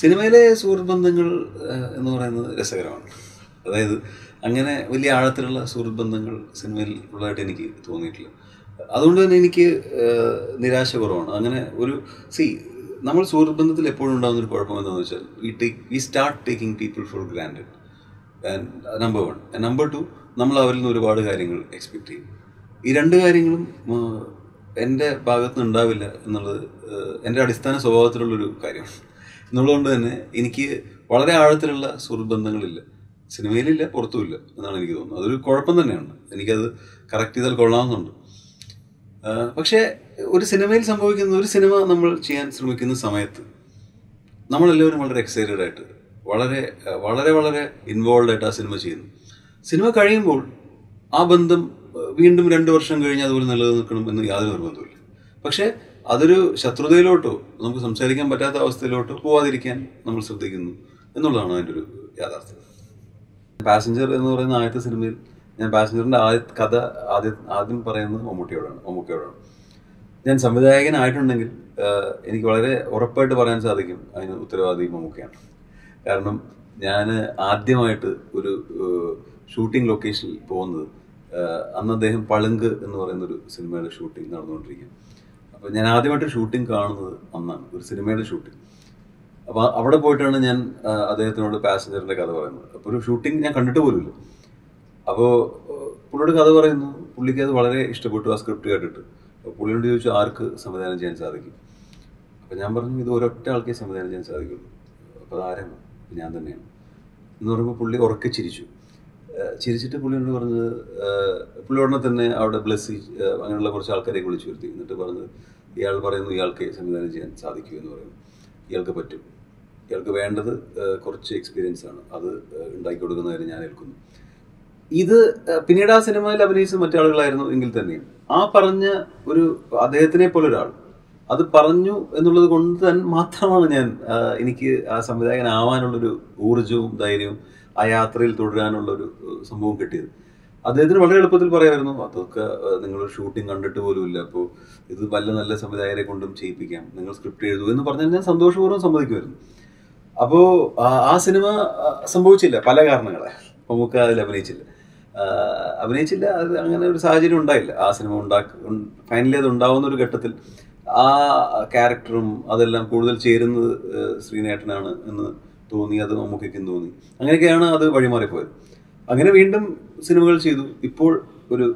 സിനിമയിലെ സുഹൃത്ത് ബന്ധങ്ങൾ എന്ന് പറയുന്നത് രസകരമാണ്. അതായത് അങ്ങനെ വലിയ ആഴത്തിലുള്ള സുഹൃത്ത് ബന്ധങ്ങൾ സിനിമയിൽ ഉള്ളതായിട്ട് എനിക്ക് തോന്നിയിട്ടില്ല. അതുകൊണ്ട് തന്നെ എനിക്ക് നിരാശ കുറവാണ്. അങ്ങനെ ഒരു നമ്മൾ സുഹൃത്ത് ബന്ധത്തിൽ എപ്പോഴും ഉണ്ടാകുന്നൊരു കുഴപ്പം എന്താണെന്ന് വെച്ചാൽ we start taking people four granted. Number 1. Number 2, നമ്മൾ അവരിൽ നിന്ന് ഒരുപാട് കാര്യങ്ങൾ എക്സ്പെക്റ്റ് ചെയ്യും. ഈ രണ്ട് കാര്യങ്ങളും എൻ്റെ ഭാഗത്ത് നിന്ന് ഉണ്ടാവില്ല എന്നുള്ളത് എൻ്റെ അടിസ്ഥാന സ്വഭാവത്തിലുള്ളൊരു കാര്യമാണ്. എന്നുള്ളതുകൊണ്ട് തന്നെ എനിക്ക് വളരെ ആഴത്തിലുള്ള സുഹൃത്ത് ബന്ധങ്ങളില്ല, സിനിമയിലില്ല, പുറത്തുമില്ല എന്നാണ് എനിക്ക് തോന്നുന്നത്. അതൊരു കുഴപ്പം തന്നെയാണ്. എനിക്കത് കറക്റ്റ് ചെയ്താൽ കൊള്ളാമെന്നുണ്ട്. പക്ഷേ ഒരു സിനിമയിൽ സംഭവിക്കുന്ന ഒരു സിനിമ നമ്മൾ ചെയ്യാൻ ശ്രമിക്കുന്ന സമയത്ത് നമ്മളെല്ലാവരും വളരെ എക്സൈറ്റഡ് ആയിട്ട് വളരെ വളരെ വളരെ ഇൻവോൾവ് ആയിട്ട് ആ സിനിമ ചെയ്യുന്നു. സിനിമ കഴിയുമ്പോൾ ആ ബന്ധം വീണ്ടും 2 വർഷം കഴിഞ്ഞ് അതുപോലെ നിലനിൽക്കണം എന്ന് യാതൊരു നിർബന്ധമില്ല. പക്ഷേ അതൊരു ശത്രുതയിലോട്ടോ നമുക്ക് സംസാരിക്കാൻ പറ്റാത്ത അവസ്ഥയിലോട്ടോ പോവാതിരിക്കാൻ നമ്മൾ ശ്രദ്ധിക്കുന്നു എന്നുള്ളതാണ് അതിൻ്റെ ഒരു യാഥാർത്ഥ്യം. പാസഞ്ചർ എന്ന് പറയുന്ന ആദ്യത്തെ സിനിമയിൽ ഞാൻ പാസഞ്ചറിൻ്റെ കഥ ആദ്യം പറയുന്നത് മമ്മൂക്കയോടാണ്. ഞാൻ സംവിധായകനായിട്ടുണ്ടെങ്കിൽ എനിക്ക് വളരെ ഉറപ്പായിട്ട് പറയാൻ സാധിക്കും അതിന് ഉത്തരവാദി മമ്മൂക്കയാണ്. കാരണം ഞാൻ ആദ്യമായിട്ട് ഒരു ഷൂട്ടിംഗ് ലൊക്കേഷനിൽ പോകുന്നത് അന്ന് അദ്ദേഹം പളുങ്ക് എന്ന് പറയുന്നൊരു സിനിമയുടെ ഷൂട്ടിംഗ് നടന്നുകൊണ്ടിരിക്കും. അപ്പോൾ ഞാൻ ആദ്യമായിട്ട് ഷൂട്ടിംഗ് കാണുന്നത് അന്നാണ്, ഒരു സിനിമയുടെ ഷൂട്ടിംഗ്. അപ്പോൾ അവിടെ പോയിട്ടാണ് ഞാൻ അദ്ദേഹത്തിനോട് പാസഞ്ചറിൻ്റെ കഥ പറയുന്നത്. അപ്പോൾ ഒരു ഷൂട്ടിംഗ് ഞാൻ കണ്ടിട്ട് പോലുമില്ല. അപ്പോൾ പുള്ളിയോട് കഥ പറയുന്നു. പുള്ളിക്ക് അത് വളരെ ഇഷ്ടപ്പെട്ടു ആ സ്ക്രിപ്റ്റ് കേട്ടിട്ട്. അപ്പോൾ പുള്ളിയോട് ചോദിച്ചു ആർക്ക് സംവിധാനം ചെയ്യാൻ സാധിക്കും. അപ്പോൾ ഞാൻ പറഞ്ഞു ഇത് ഒരൊറ്റ ആൾക്കേ സംവിധാനം ചെയ്യാൻ സാധിക്കുള്ളൂ. അപ്പോൾ അതാരാണ്? ഞാൻ തന്നെയാണ് എന്ന് പറയുമ്പോൾ പുള്ളി ഉറക്കെ ചിരിച്ചിട്ട് പുള്ളിയോട് പറഞ്ഞത്, പുള്ളിയോടനെ തന്നെ അവിടെ ബ്ലെസ്സി അങ്ങനെയുള്ള കുറച്ച് ആൾക്കാരെ വിളിച്ചു വരുത്തി. എന്നിട്ട് പറഞ്ഞത് ഇയാൾ പറയുന്നു ഇയാൾക്ക് സംവിധാനം ചെയ്യാൻ സാധിക്കൂ എന്ന് പറയുന്നു. ഇയാൾക്ക് പറ്റും, ഇയാൾക്ക് വേണ്ടത് കുറച്ച് എക്സ്പീരിയൻസ് ആണ്, അത് ഉണ്ടാക്കി കൊടുക്കുന്നവരെ ഞാൻ ഏൽക്കുന്നു. ഇത് പിന്നീട് ആ സിനിമയിൽ അഭിനയിച്ച മറ്റാളുകളായിരുന്നു എങ്കിൽ തന്നെയും ആ പറഞ്ഞ ഒരു അദ്ദേഹത്തിനെ പോലെ ഒരാൾ അത് പറഞ്ഞു എന്നുള്ളത് കൊണ്ട് തന്നെ മാത്രമാണ് എനിക്ക് ആ സംവിധായകനാവാനുള്ളൊരു ഊർജവും ധൈര്യവും ആ യാത്രയിൽ തുടരാനുള്ളൊരു സംഭവം കിട്ടിയത്. അദ്ദേഹത്തിന് വളരെ എളുപ്പത്തിൽ പറയാമായിരുന്നു അതൊക്കെ നിങ്ങളൊരു ഷൂട്ടിംഗ് കണ്ടിട്ട് പോലുമില്ല, അപ്പോൾ ഇത് നല്ല സംവിധായകരെ കൊണ്ടും ചെയ്യിപ്പിക്കാം, നിങ്ങൾ സ്ക്രിപ്റ്റ് എഴുതൂ എന്ന് പറഞ്ഞാൽ ഞാൻ സന്തോഷപൂർവ്വം സമ്മതിക്കുമായിരുന്നു. അപ്പോൾ ആ സിനിമ സംഭവിച്ചില്ല, പല കാരണങ്ങളെ നമുക്ക് അതിൽ അഭിനയിച്ചില്ല. അത് അങ്ങനെ ഒരു സാഹചര്യം ഉണ്ടായില്ല. ആ സിനിമ ഫൈനലി അത് ഉണ്ടാവുന്ന ഒരു ഘട്ടത്തിൽ ആ ക്യാരക്ടറും അതെല്ലാം കൂടുതൽ ചേരുന്നത് ശ്രീനേട്ടനാണ് എന്ന് തോന്നി, അത് മമ്മൂക്കയ്ക്കും തോന്നി. അങ്ങനെയൊക്കെയാണ് അത് വഴിമാറിപ്പോയത്. അങ്ങനെ വീണ്ടും സിനിമകൾ ചെയ്തു. ഇപ്പോൾ ഒരു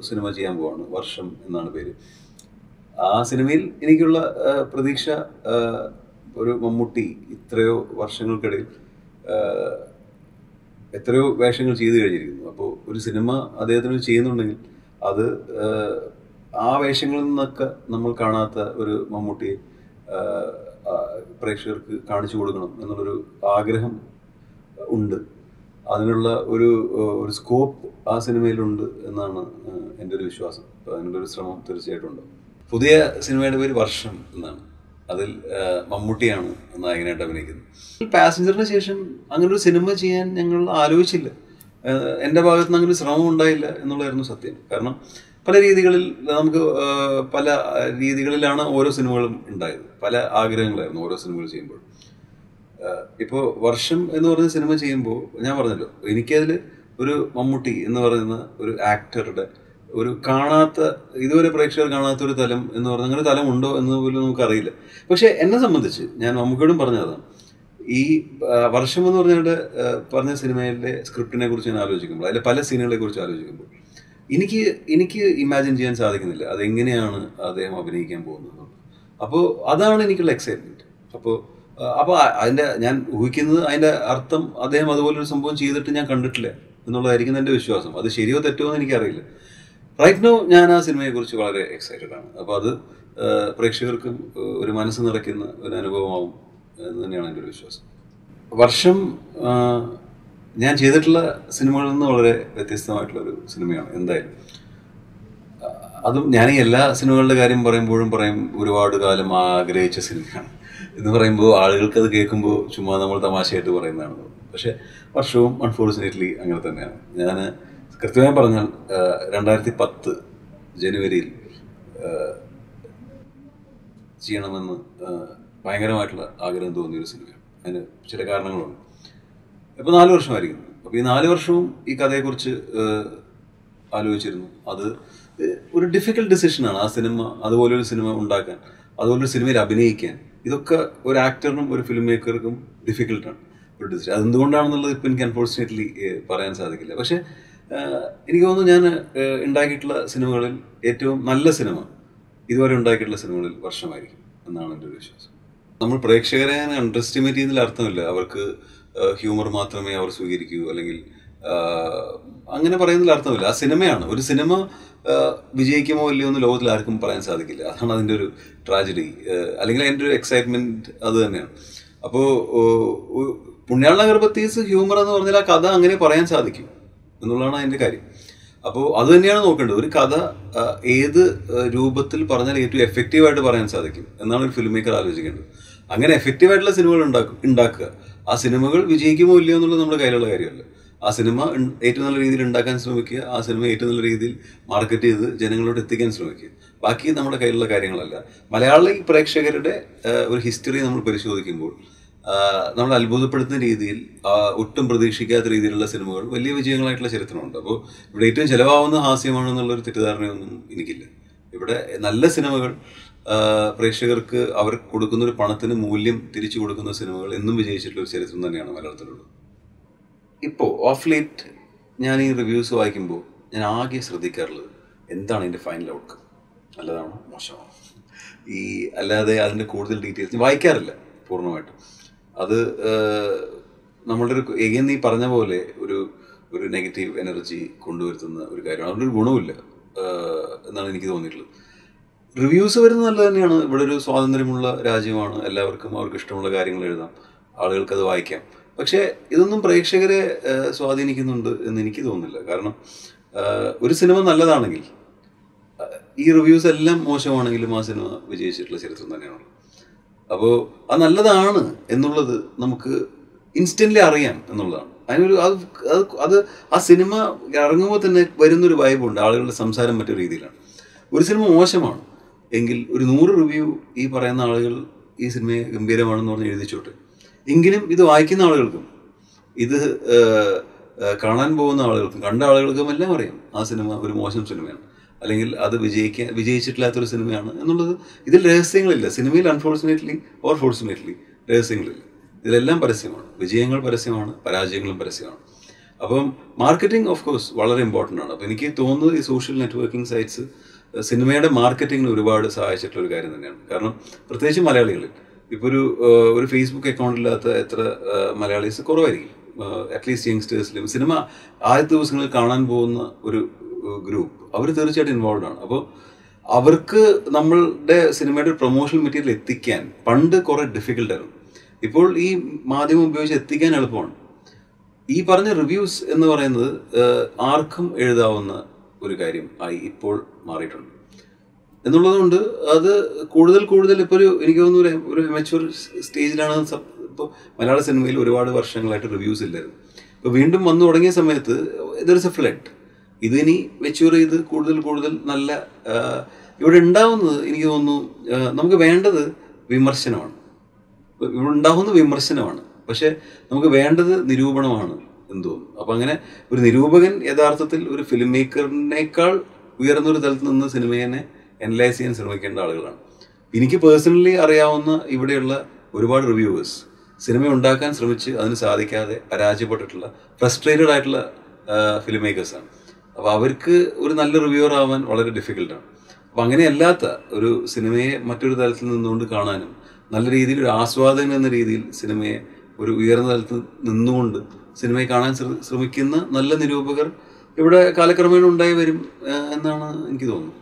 സിനിമ ചെയ്യാൻ പോവാണ്, വർഷം എന്നാണ് പേര്. ആ സിനിമയിൽ എനിക്കുള്ള പ്രതീക്ഷ ഒരു മമ്മൂട്ടി ഇത്രയോ വർഷങ്ങൾക്കിടയിൽ എത്രയോ വേഷങ്ങൾ ചെയ്തു കഴിഞ്ഞിരിക്കുന്നു. അപ്പോൾ ഒരു സിനിമ അദ്ദേഹത്തിന് ചെയ്യുന്നുണ്ടെങ്കിൽ അത് ആ വേഷങ്ങളിൽ നിന്നൊക്കെ നമ്മൾ കാണാത്ത ഒരു മമ്മൂട്ടിയെ പ്രേക്ഷകർക്ക് കാണിച്ചു കൊടുക്കണം എന്നുള്ളൊരു ആഗ്രഹം ഉണ്ട്. അതിനുള്ള ഒരു സ്കോപ്പ് ആ സിനിമയിലുണ്ട് എന്നാണ് എൻ്റെ ഒരു വിശ്വാസം. അപ്പോൾ അതിനുള്ളൊരു ശ്രമം തീർച്ചയായിട്ടും ഉണ്ട്. പുതിയ സിനിമയുടെ പേര് വർഷം എന്നാണ്. അതിൽ മമ്മൂട്ടിയാണ് നായകനായിട്ട് അഭിനയിക്കുന്നത്. പാസഞ്ചറിന് ശേഷം അങ്ങനൊരു സിനിമ ചെയ്യാൻ ഞങ്ങൾ ആലോചിച്ചില്ല. എൻ്റെ ഭാഗത്ത് നിന്ന് അങ്ങനെ ഒരു ശ്രമം ഉണ്ടായില്ല എന്നുള്ളതായിരുന്നു സത്യം. കാരണം പല രീതികളിലാണ് ഓരോ സിനിമകളും ഉണ്ടായത്. പല ആഗ്രഹങ്ങളായിരുന്നു ഓരോ സിനിമകൾ ചെയ്യുമ്പോൾ. ഇപ്പോൾ വർഷം എന്ന് പറയുന്ന സിനിമ ചെയ്യുമ്പോൾ ഞാൻ പറഞ്ഞല്ലോ, എനിക്കതിൽ ഒരു മമ്മൂട്ടി എന്ന് പറയുന്ന ഒരു ആക്ടറുടെ ഒരു ഇതുവരെ പ്രേക്ഷകർ കാണാത്ത ഒരു തലം എന്ന് പറഞ്ഞാൽ അങ്ങനെ തലം ഉണ്ടോ എന്ന് പോലും നമുക്കറിയില്ല. പക്ഷെ എന്നെ സംബന്ധിച്ച് ഞാൻ മമ്മൂക്കയോടും പറഞ്ഞതാണ്, ഈ വർഷം എന്ന് പറഞ്ഞ സിനിമയിലെ സ്ക്രിപ്റ്റിനെ കുറിച്ച് ഞാൻ ആലോചിക്കുമ്പോൾ, അതിലെ പല സീനുകളെ കുറിച്ച് ആലോചിക്കുമ്പോൾ എനിക്ക് ഇമാജിൻ ചെയ്യാൻ സാധിക്കുന്നില്ല അതെങ്ങനെയാണ് അദ്ദേഹം അഭിനയിക്കാൻ പോകുന്നത്. അപ്പോൾ അതാണ് എനിക്കുള്ള എക്സൈറ്റ്മെന്റ്. അപ്പോൾ ഞാൻ ഊഹിക്കുന്നത് അതിൻ്റെ അർത്ഥം അദ്ദേഹം അതുപോലൊരു സംഭവം ചെയ്തിട്ട് ഞാൻ കണ്ടിട്ടില്ല എന്നുള്ളതായിരിക്കും എൻ്റെ വിശ്വാസം. അത് ശരിയോ തെറ്റോ എന്ന് എനിക്കറിയില്ല. റൈറ്റ് നോ ഞാൻ ആ സിനിമയെക്കുറിച്ച് വളരെ എക്സൈറ്റഡ് ആണ്. അപ്പോൾ അത് പ്രേക്ഷകർക്കും ഒരു മനസ്സ് നിറയ്ക്കുന്ന ഒരു അനുഭവമാവും എന്ന് തന്നെയാണ് എൻ്റെ ഒരു വിശ്വാസം. വർഷം ഞാൻ ചെയ്തിട്ടുള്ള സിനിമകളിൽ നിന്ന് വളരെ വ്യത്യസ്തമായിട്ടുള്ളൊരു സിനിമയാണ് എന്തായാലും. അതും ഞാൻ ഈ എല്ലാ സിനിമകളുടെ കാര്യം പറയുമ്പോഴും പറയും ഒരുപാട് കാലം ആഗ്രഹിച്ച സിനിമയാണ് എന്ന് പറയുമ്പോൾ ആളുകൾക്ക് അത് കേൾക്കുമ്പോൾ ചുമ്മാ നമ്മൾ തമാശയായിട്ട് പറയുന്നതാണ്. പക്ഷേ വർഷവും അൺഫോർച്ചുനേറ്റ്ലി അങ്ങനെ തന്നെയാണ്. ഞാൻ കൃത്യമായി പറഞ്ഞാൽ 2010 ജനുവരിയിൽ ചെയ്യണമെന്ന് ഭയങ്കരമായിട്ടുള്ള ആഗ്രഹം തോന്നിയൊരു സിനിമയാണ്. അതിന് ചില കാരണങ്ങളുണ്ട്. ഇപ്പോൾ 4 വർഷമായിരിക്കുന്നു. അപ്പോൾ ഈ 4 വർഷവും ഈ കഥയെക്കുറിച്ച് ആലോചിച്ചിരുന്നു. അത് ഒരു ഡിഫിക്കൽട്ട് ഡിസിഷനാണ് ആ സിനിമ, അതുപോലൊരു സിനിമ ഉണ്ടാക്കാൻ, അതുപോലൊരു സിനിമയിൽ അഭിനയിക്കാൻ. ഇതൊക്കെ ഒരു ആക്ടറിനും ഒരു ഫിലിം മേക്കർക്കും ഡിഫിക്കൽട്ടാണ് ഒരു ഡിസിഷൻ. അതെന്തുകൊണ്ടാണെന്നുള്ളത് ഇപ്പം എനിക്ക് അൺഫോർച്ചുനേറ്റ്ലി പറയാൻ സാധിക്കില്ല. പക്ഷേ എനിക്ക് തോന്നുന്നു ഞാൻ ഉണ്ടാക്കിയിട്ടുള്ള സിനിമകളിൽ ഏറ്റവും നല്ല സിനിമ ഇതുവരെ ഉണ്ടാക്കിയിട്ടുള്ള സിനിമകളിൽ വർഷമായിരിക്കും എന്നാണ് എൻ്റെ ഒരു വിശ്വാസം. നമ്മൾ പ്രേക്ഷകരെ അണ്ടർ എസ്റ്റിമേറ്റ് ചെയ്യുന്നതിൽ അർത്ഥമില്ല. അവർക്ക് ഹ്യൂമർ മാത്രമേ അവർ സ്വീകരിക്കൂ, അല്ലെങ്കിൽ അങ്ങനെ പറയുന്നതിൽ അർത്ഥമില്ല. ആ സിനിമയാണ്. ഒരു സിനിമ വിജയിക്കുമോ ഇല്ലയോ എന്ന് ലോകത്തിൽ ആർക്കും പറയാൻ സാധിക്കില്ല. അതാണ് അതിൻ്റെ ഒരു ട്രാജഡി, അല്ലെങ്കിൽ അതിൻ്റെ ഒരു എക്സൈറ്റ്മെൻറ്റ് അത് തന്നെയാണ്. അപ്പോൾ പുണ്യാള അഗർബത്തീസ് ഹ്യൂമർ എന്ന് പറഞ്ഞാൽ ആ കഥ അങ്ങനെ പറയാൻ സാധിക്കും എന്നുള്ളതാണ് അതിൻ്റെ കാര്യം. അപ്പോൾ അത് തന്നെയാണ് നോക്കേണ്ടത്. ഒരു കഥ ഏത് രൂപത്തിൽ പറഞ്ഞാൽ ഏറ്റവും എഫക്റ്റീവായിട്ട് പറയാൻ സാധിക്കും എന്നാണ് ഒരു ഫിലിം മേക്കർ ആലോചിക്കേണ്ടത്. അങ്ങനെ എഫക്റ്റീവായിട്ടുള്ള സിനിമകൾ ഉണ്ടാക്കുക. ആ സിനിമകൾ വിജയിക്കുമോ ഇല്ലയോ എന്നുള്ളത് നമ്മുടെ കയ്യിലുള്ള കാര്യമല്ല. ആ സിനിമ ഏറ്റവും നല്ല രീതിയിൽ ഉണ്ടാക്കാൻ ശ്രമിക്കുക, ആ സിനിമ ഏറ്റവും നല്ല രീതിയിൽ മാർക്കറ്റ് ചെയ്ത് ജനങ്ങളോട് എത്തിക്കാൻ ശ്രമിക്കുക. ബാക്കി നമ്മുടെ കയ്യിലുള്ള കാര്യങ്ങളല്ല. മലയാളി പ്രേക്ഷകരുടെ ഒരു ഹിസ്റ്ററി നമ്മൾ പരിശോധിക്കുമ്പോൾ നമ്മൾ അത്ഭുതപ്പെടുത്തുന്ന രീതിയിൽ, ഒട്ടും പ്രതീക്ഷിക്കാത്ത രീതിയിലുള്ള സിനിമകൾ വലിയ വിജയങ്ങളായിട്ടുള്ള ചരിത്രമുണ്ട്. അപ്പോൾ ഇവിടെ ഏറ്റവും ചിലവാകുന്ന ഹാസ്യമാണെന്നുള്ളൊരു തെറ്റിദ്ധാരണയൊന്നും എനിക്കില്ല. ഇവിടെ നല്ല സിനിമകൾ, പ്രേക്ഷകർക്ക് അവർ കൊടുക്കുന്നൊരു പണത്തിന് മൂല്യം തിരിച്ചു കൊടുക്കുന്ന സിനിമകൾ എന്നും വിജയിച്ചിട്ടുള്ള ഒരു ചരിത്രം തന്നെയാണ് മലയാളത്തിലുള്ളത്. ഇപ്പോൾ ഓഫ് ലേറ്റ് ഞാൻ ഈ റിവ്യൂസ് വായിക്കുമ്പോൾ ഞാൻ ആകെ ശ്രദ്ധിക്കാറുള്ളത് എന്താണ് ഇതിൻ്റെ ഫൈനൽ ഔട്ട്കം, നല്ലതാണോ മോശമാണോ. അല്ലാതെ അതിൻ്റെ കൂടുതൽ ഡീറ്റെയിൽസ് വായിക്കാറില്ല പൂർണ്ണമായിട്ടും. അത് നമ്മളുടെ ഒരു എഗെയിൻ നീ പറഞ്ഞ പോലെ ഒരു നെഗറ്റീവ് എനർജി കൊണ്ടുവരുത്തുന്ന ഒരു കാര്യമാണ്. അതുകൊണ്ട് ഒരു ഗുണമില്ല എന്നാണ് എനിക്ക് തോന്നിയിട്ടുള്ളത്. റിവ്യൂസ് വരുന്നത് നല്ലത് തന്നെയാണ്. ഇവിടെ ഒരു സ്വാതന്ത്ര്യമുള്ള രാജ്യമാണ്. എല്ലാവർക്കും അവർക്ക് ഇഷ്ടമുള്ള കാര്യങ്ങൾ എഴുതാം, ആളുകൾക്കത് വായിക്കാം. പക്ഷേ ഇതൊന്നും പ്രേക്ഷകരെ സ്വാധീനിക്കുന്നുണ്ട് എന്ന് എനിക്ക് തോന്നുന്നില്ല. കാരണം ഒരു സിനിമ നല്ലതാണെങ്കിൽ, ഈ റിവ്യൂസ് എല്ലാം മോശമാണെങ്കിലും ആ സിനിമ വിജയിച്ചിട്ടുള്ള ചരിത്രം തന്നെയാണ്. അപ്പോൾ അത് നല്ലതാണ് എന്നുള്ളത് നമുക്ക് ഇൻസ്റ്റൻ്റ്ലി അറിയാം എന്നുള്ളതാണ്. അതിനൊരു അത് ആ സിനിമ ഇറങ്ങുമ്പോൾ തന്നെ വരുന്നൊരു വൈബുണ്ട്. ആളുകളുടെ സംസാരം മറ്റൊരു രീതിയിലാണ്. ഒരു സിനിമ മോശമാണ് എങ്കിൽ ഒരു 100 റിവ്യൂ ഈ പറയുന്ന ആളുകൾ ഈ സിനിമയെ ഗംഭീരമാണെന്ന് പറഞ്ഞ് എഴുതിച്ചോട്ടെ. എങ്കിലും ഇത് വായിക്കുന്ന ആളുകൾക്കും ഇത് കാണാൻ പോകുന്ന ആളുകൾക്കും കണ്ട ആളുകൾക്കും എല്ലാം അറിയാം ആ സിനിമ ഒരു മോശം സിനിമയാണ്, അല്ലെങ്കിൽ അത് വിജയിച്ചിട്ടില്ലാത്തൊരു സിനിമയാണ് എന്നുള്ളത്. ഇതിൽ രഹസ്യങ്ങളില്ല. സിനിമയിൽ അൺഫോർച്ചുനേറ്റ്ലി ഓർ ഫോർച്ചുനേറ്റ്ലി രഹസ്യങ്ങളില്ല. ഇതിലെല്ലാം പരസ്യമാണ്. വിജയങ്ങൾ പരസ്യമാണ്, പരാജയങ്ങളും പരസ്യമാണ്. അപ്പം മാർക്കറ്റിംഗ് ഓഫ് കോഴ്സ് വളരെ ഇമ്പോർട്ടൻ്റ് ആണ്. അപ്പോൾ എനിക്ക് തോന്നുന്നത് ഈ സോഷ്യൽ നെറ്റ്വർക്കിംഗ് സൈറ്റ്സ് സിനിമയുടെ മാർക്കറ്റിങ്ങിന് ഒരുപാട് സഹായിച്ചിട്ടുള്ള ഒരു കാര്യം തന്നെയാണ്. കാരണം പ്രത്യേകിച്ച് മലയാളികളിൽ ഇപ്പോൾ ഒരു ഫേസ്ബുക്ക് അക്കൗണ്ട് ഇല്ലാത്ത എത്ര മലയാളീസ് കുറവായിരിക്കും. അറ്റ്ലീസ്റ്റ് യങ്സ്റ്റേഴ്സിലും സിനിമ ആദ്യത്തെ ദിവസങ്ങളിൽ കാണാൻ പോകുന്ന ഒരു ഗ്രൂപ്പ് അവർ തീർച്ചയായിട്ടും ഇൻവോൾവ് ആണ്. അപ്പോൾ അവർക്ക് നമ്മളുടെ സിനിമയുടെ പ്രൊമോഷണൽ മെറ്റീരിയൽ എത്തിക്കാൻ പണ്ട് കുറേ ഡിഫിക്കൽട്ടായിരുന്നു. ഇപ്പോൾ ഈ മാധ്യമം ഉപയോഗിച്ച് എത്തിക്കാൻ എളുപ്പമാണ്. ഈ പറഞ്ഞ റിവ്യൂസ് എന്ന് പറയുന്നത് ആർക്കും എഴുതാവുന്ന ഒരു കാര്യം ആയി ഇപ്പോൾ മാറിയിട്ടുണ്ട് എന്നുള്ളതുകൊണ്ട് അത് കൂടുതൽ ഇപ്പോൾ എനിക്ക് തോന്നുന്നു ഒരു മെച്യൂർ സ്റ്റേജിലാണ്. ഇപ്പോൾ മലയാള സിനിമയിൽ ഒരുപാട് വർഷങ്ങളായിട്ട് റിവ്യൂസ് ഇല്ലായിരുന്നു. ഇപ്പോൾ വീണ്ടും വന്നു തുടങ്ങിയ സമയത്ത് ദർ ഇസ് എ ഫ്ലഡ്. ഇതിനി മെച്യൂർ ചെയ്ത് കൂടുതൽ നല്ല ഇവിടെ ഉണ്ടാവുന്നത് എനിക്ക് തോന്നുന്നു. നമുക്ക് വേണ്ടത് വിമർശനമാണ്. ഇവിടെ ഉണ്ടാവുന്ന വിമർശനമാണ്, പക്ഷെ നമുക്ക് വേണ്ടത് നിരൂപണമാണ് എന്ന് തോന്നുന്നു. അപ്പം അങ്ങനെ ഒരു നിരൂപകൻ യഥാർത്ഥത്തിൽ ഒരു ഫിലിം മേക്കറിനേക്കാൾ ഉയർന്നൊരു തലത്തിൽ നിന്ന് സിനിമയെ അനലൈസ് ചെയ്യാൻ ശ്രമിക്കേണ്ട ആളുകളാണ്. എനിക്ക് പേഴ്സണലി അറിയാവുന്ന ഇവിടെയുള്ള ഒരുപാട് റിവ്യൂവേഴ്സ് സിനിമ ഉണ്ടാക്കാൻ ശ്രമിച്ച് അതിന് സാധിക്കാതെ പരാജയപ്പെട്ടിട്ടുള്ള ഫ്രസ്ട്രേറ്റഡ് ആയിട്ടുള്ള ഫിലിം മേക്കേഴ്സാണ്. അപ്പോൾ അവർക്ക് ഒരു നല്ല റിവ്യൂവർ ആവാൻ വളരെ ഡിഫിക്കൽട്ടാണ്. അപ്പം അങ്ങനെയല്ലാത്ത ഒരു സിനിമയെ മറ്റൊരു തലത്തിൽ നിന്നുകൊണ്ട് കാണാനും നല്ല രീതിയിൽ ഒരു ആസ്വാദകൻ എന്ന രീതിയിൽ സിനിമയെ ഒരു ഉയർന്ന തലത്തിൽ നിന്നുകൊണ്ട് സിനിമയെ കാണാൻ ശ്രമിക്കുന്ന നല്ല നിരൂപകർ ഇവിടെ കാലക്രമേണ ഉണ്ടായി വരും എന്നാണ് എനിക്ക് തോന്നുന്നത്.